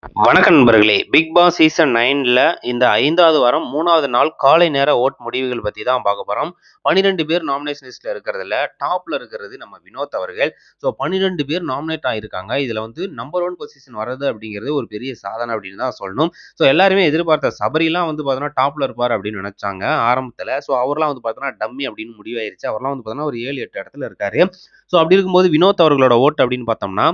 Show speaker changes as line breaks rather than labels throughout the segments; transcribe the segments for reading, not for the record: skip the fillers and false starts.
வணக்கம் நண்பர்களே! Big Boss season 9ல இந்த 5வது வாரம் 3வது நாள் காலை நேர ஓட் முடிவுகள் பத்தி தான் பார்க்க போறோம். 12 பேர் நாமினேஷன் லிஸ்ட்ல இருக்கிறதுல டாப்ல இருக்கிறது நம்ம வினோத் அவர்கள். ஸோ 12 பேர் நாமினேட் ஆயிருக்காங்க. இதுல வந்து நம்பர் 1 பொசிஷன் வர்றது அப்படிங்கிறது ஒரு பெரிய சாதனை அப்படின்னு தான் சொல்லணும். ஸோ எல்லாருமே எதிர்பார்த்த சபரிலாம் வந்து பார்த்தீங்கன்னா டாப்ல இருப்பார் அப்படின்னு நினைச்சாங்க ஆரம்பத்துல. ஸோ அவர்லாம் வந்து பார்த்தீங்கன்னா டம்மி அப்படின்னு முடிவாயிருச்சு. அவர்லாம் வந்து பார்த்தீங்கன்னா ஒரு 7, 8 இடத்துல இருக்காரு. ஸோ அப்படி இருக்கும்போது வினோத் அவர்களோட ஓட்டு அப்படின்னு பார்த்தோம்னா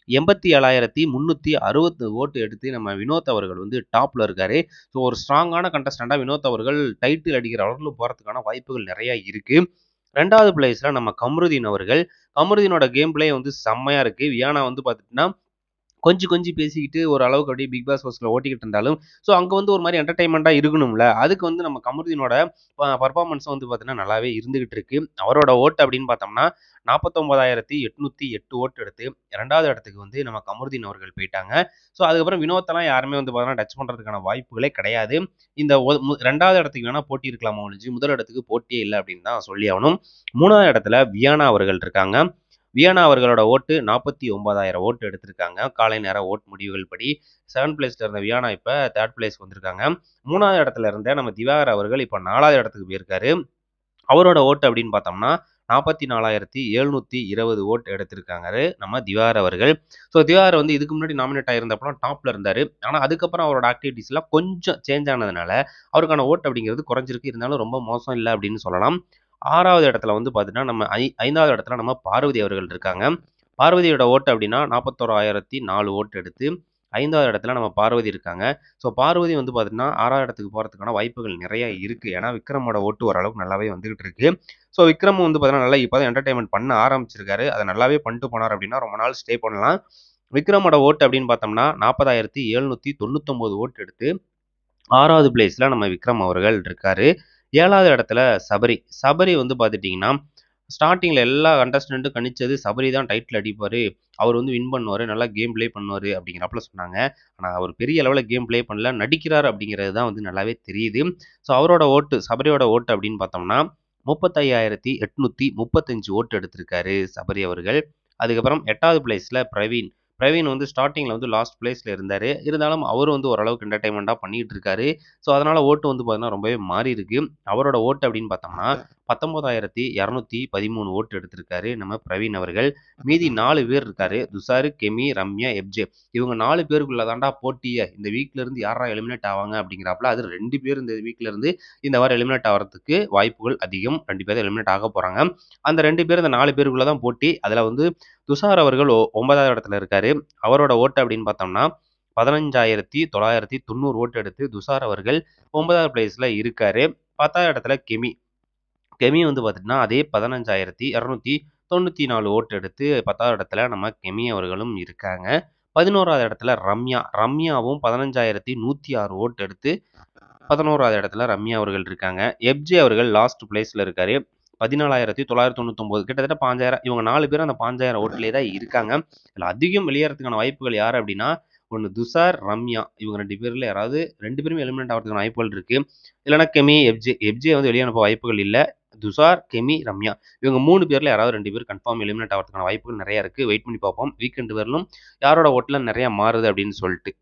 87,360 ஓட்டு எடுத்து நம்ம வினோத் அவர்கள் வந்து டாப்ல இருக்காரு. ஸோ ஒரு ஸ்ட்ராங்கான கண்டஸ்டண்டா வினோத் அவர்கள் டைட்டில் அடிக்கிற அளவுல போறதுக்கான வாய்ப்புகள் நிறைய இருக்கு. 2வது பிளேஸ்ல நம்ம கம்ருதீன் அவர்கள். கம்ருதீனோட கேம் பிளே வந்து செம்மையா இருக்கு. வியானா வந்து பார்த்துட்டீங்கன்னா கொஞ்சி கொஞ்சி பேசிக்கிட்டு ஒரு அளவுக்கு அப்படியே பிக் பாஸ் ஹவுஸ்ல ஓட்டிக்கிட்டு இருந்தாலும், ஸோ அங்க வந்து ஒரு மாரி என்டர்டெயின்மெண்ட்டா இருக்கணும்ல. அதுக்கு வந்து நம்ம கமருதீனோட பெர்ஃபார்மன்ஸ் வந்து பார்த்தீங்கன்னா, நல்லாவே இருந்துகிட்டு இருக்கு. அவரோட ஓட்டு அப்படின்னு பார்த்தோம்னா, 49,808 ஓட்டு எடுத்து 2வது இடத்துக்கு வந்து நம்ம கமருதீன் அவர்கள் போயிட்டாங்க. ஸோ அதுக்கப்புறம் வினோத்தெல்லாம் யாருமே வந்து பார்த்தீங்கன்னா, டச் பண்றதுக்கான வாய்ப்புகளே கிடையாது. இந்த 2வது இடத்துக்கு வேணா போட்டி இருக்கலாமா ஒழிஞ்சு, முதல் இடத்துக்கு போட்டியே இல்ல அப்படின்னு தான் சொல்லி ஆகணும். 3வது இடத்துல வியானா அவர்கள் இருக்காங்க. வியன்னா அவர்களோட ஓட்டு 49,000 ஓட்டு எடுத்திருக்காங்க. காலை நேர ஓட் முடிவுகள் படி. 7 பிளேஸ்ல இருந்த வியானா இப்ப 3 பிளேஸ் வந்திருக்காங்க. 3வது இடத்துல இருந்த நம்ம திவாகர் அவர்கள் இப்ப 4வது இடத்துக்கு போயிருக்காரு. அவரோட ஓட்டு அப்படின்னு பார்த்தோம்னா, 44,720 ஓட்டு எடுத்திருக்காரு நம்ம திவாகர் அவர்கள். ஸோ திவாகர் வந்து இதுக்கு முன்னாடி நாமினேட் ஆயிருந்தப்பலாம் டாப்ல இருந்தாரு. ஆனா அதுக்கப்புறம் அவரோட ஆக்டிவிட்டீஸ்லாம் கொஞ்சம் சேஞ்ச் ஆனதுனால, அவருக்கான ஓட்டு அப்படிங்கிறது குறைஞ்சிருக்கு. இருந்தாலும் ரொம்ப மோசம் இல்ல அப்படின்னு சொல்லலாம். 6வது இடத்துல வந்து பார்த்தீங்கன்னா, நம்ம 5வது இடத்துல நம்ம பார்வதி அவர்கள் இருக்காங்க. பார்வதியோட ஓட்டு அப்படின்னா 41,004 ஓட்டு எடுத்து 5வது இடத்துல நம்ம பார்வதி இருக்காங்க. ஸோ பார்வதி வந்து பார்த்தீங்கன்னா, 6வது இடத்துக்கு போறதுக்கான வாய்ப்புகள் நிறைய இருக்கு. ஏன்னா விக்ரமோட ஓட்டு ஓரளவுக்கு நல்லாவே வந்துகிட்டு இருக்கு. ஸோ விக்ரம் வந்து பார்த்தீங்கன்னா, நல்லா இப்ப தான் என்டர்டெயின்மென்ட் பண்ண ஆரம்பிச்சிருக்காரு. அத நல்லாவே பண்ணிட்டு போனார் அப்படின்னா, ரொம்ப நாள் ஸ்டே பண்ணலாம். விக்ரமோட ஓட்டு அப்படின்னு பார்த்தோம்னா, 40,799 ஓட்டு எடுத்து 6வது பிளேஸ்ல நம்ம விக்ரம் அவர்கள் இருக்காரு. 7வது இடத்துல சபரி. சபரி வந்து பார்த்துட்டீங்கன்னா, ஸ்டார்ட்டிங்ல எல்லா கண்டஸ்டன்ட்டும் கணிச்சது சபரி தான் டைட்டில் அடிப்பாரு. அவர் வந்து வின் பண்ணுவாரு. நல்லா கேம் ப்ளே பண்ணுவாரு அப்படிங்கிறாப்புல சொன்னாங்க. ஆனா அவர் பெரிய லெவல்ல கேம் ப்ளே பண்ணல. நடிக்கிறார் அப்படிங்கிறது தான் வந்து நல்லாவே தெரியுது. ஸோ அவரோட ஓட்டு சபரியோட ஓட்டு அப்படின்னு பார்த்தோம்னா, 35,835 ஓட்டு எடுத்திருக்காரு சபரி அவர்கள். அதுக்கப்புறம் 8வது பிளேஸ்ல பிரவீன். பிரவீன் வந்து ஸ்டார்ட்டிங்ல வந்து லாஸ்ட் பிளேஸ்ல இருந்தாரு. இருந்தாலும் அவரும் வந்து ஓரளவுக்கு என்டர்டெயின்மெண்ட்டா பண்ணிட்டு இருக்காரு. ஸோ அதனால ஓட்டு வந்து பார்த்தீங்கன்னா, ரொம்பவே மாறி இருக்கு. அவரோட ஓட்டு அப்படின்னு பார்த்தோம்னா, 19,213 ஓட்டு எடுத்திருக்காரு நம்ம பிரவீன் அவர்கள். மீதி 4 பேர் இருக்காரு. துஷாரு, கெமி, ரம்யா, எஃப்ஜே. இவங்க 4 பேருக்குள்ள தான்டா போட்டியே. இந்த வீக்ல இருந்து யார்ரா எலிமினேட் ஆவாங்க அப்படிங்கிறாப்புல. அது 2 பேர் இந்த வீக்ல இருந்து இந்த வாரம் எலிமினேட் ஆவறதுக்கு வாய்ப்புகள் அதிகம். 2 பேர் எலிமினேட் ஆக போறாங்க. அந்த 2 பேர் இந்த 4 பேருக்குள்ள தான் போட்டி. அதுல வந்து துஷார் அவர்கள் 9வது இடத்துல இருக்காரு. அவரோட ஓட்டு அப்படின்னு பார்த்தோம்னா, 15,990 ஓட்டு எடுத்து துஷார் அவர்கள் 9வது பிளேஸ்ல இருக்காரு. 10வது இடத்துல கெமி. கெமி வந்து பார்த்துட்டீங்கன்னா, அதே 15,294 ஓட்டு எடுத்து 10வது இடத்துல நம்ம கெமி அவர்களும் இருக்காங்க. 11வது இடத்துல ரம்யா. ரம்யாவும் 15,106 ஓட்டு எடுத்து 11வது இடத்துல ரம்யா அவர்கள் இருக்காங்க. எஃப்ஜே அவர்கள் லாஸ்ட் பிளேஸ்ல இருக்காரு. 14,999 கிட்டத்தட்ட 5,000 இவங்க 4 பேரும் அந்த 5,000 ஓட்டுலயே தான் இருக்காங்க. இதுல அதிகம் வெளியேறதுக்கான வாய்ப்புகள் யாரு அப்படின்னா, ஒண்ணு துஷார், ரம்யா. இவங்க 2 பேர்ல யாராவது 2 பேருமே எலிமினேட் ஆவறதுக்கான வாய்ப்புகள் இருக்கு. இல்லன்னா கெமி, எஃப்ஜே. எஃப்ஜே வந்து வெளிய அனுப்ப வாய்ப்புகள் இல்ல. துஷார், கெமி, ரம்யா. இவங்க 3 பேர்ல யாராவது 2 பேர் கன்ஃபார்ம் எலிமினேட் ஆவறதுக்கான வாய்ப்புகள் நெறைய இருக்கு. வெயிட் பண்ணி பார்ப்போம். வீக்கெண்ட் வரலும் யாரோட ஓட்டுலாம் நெறைய மாறுது அப்படின்னு சொல்ட்டு.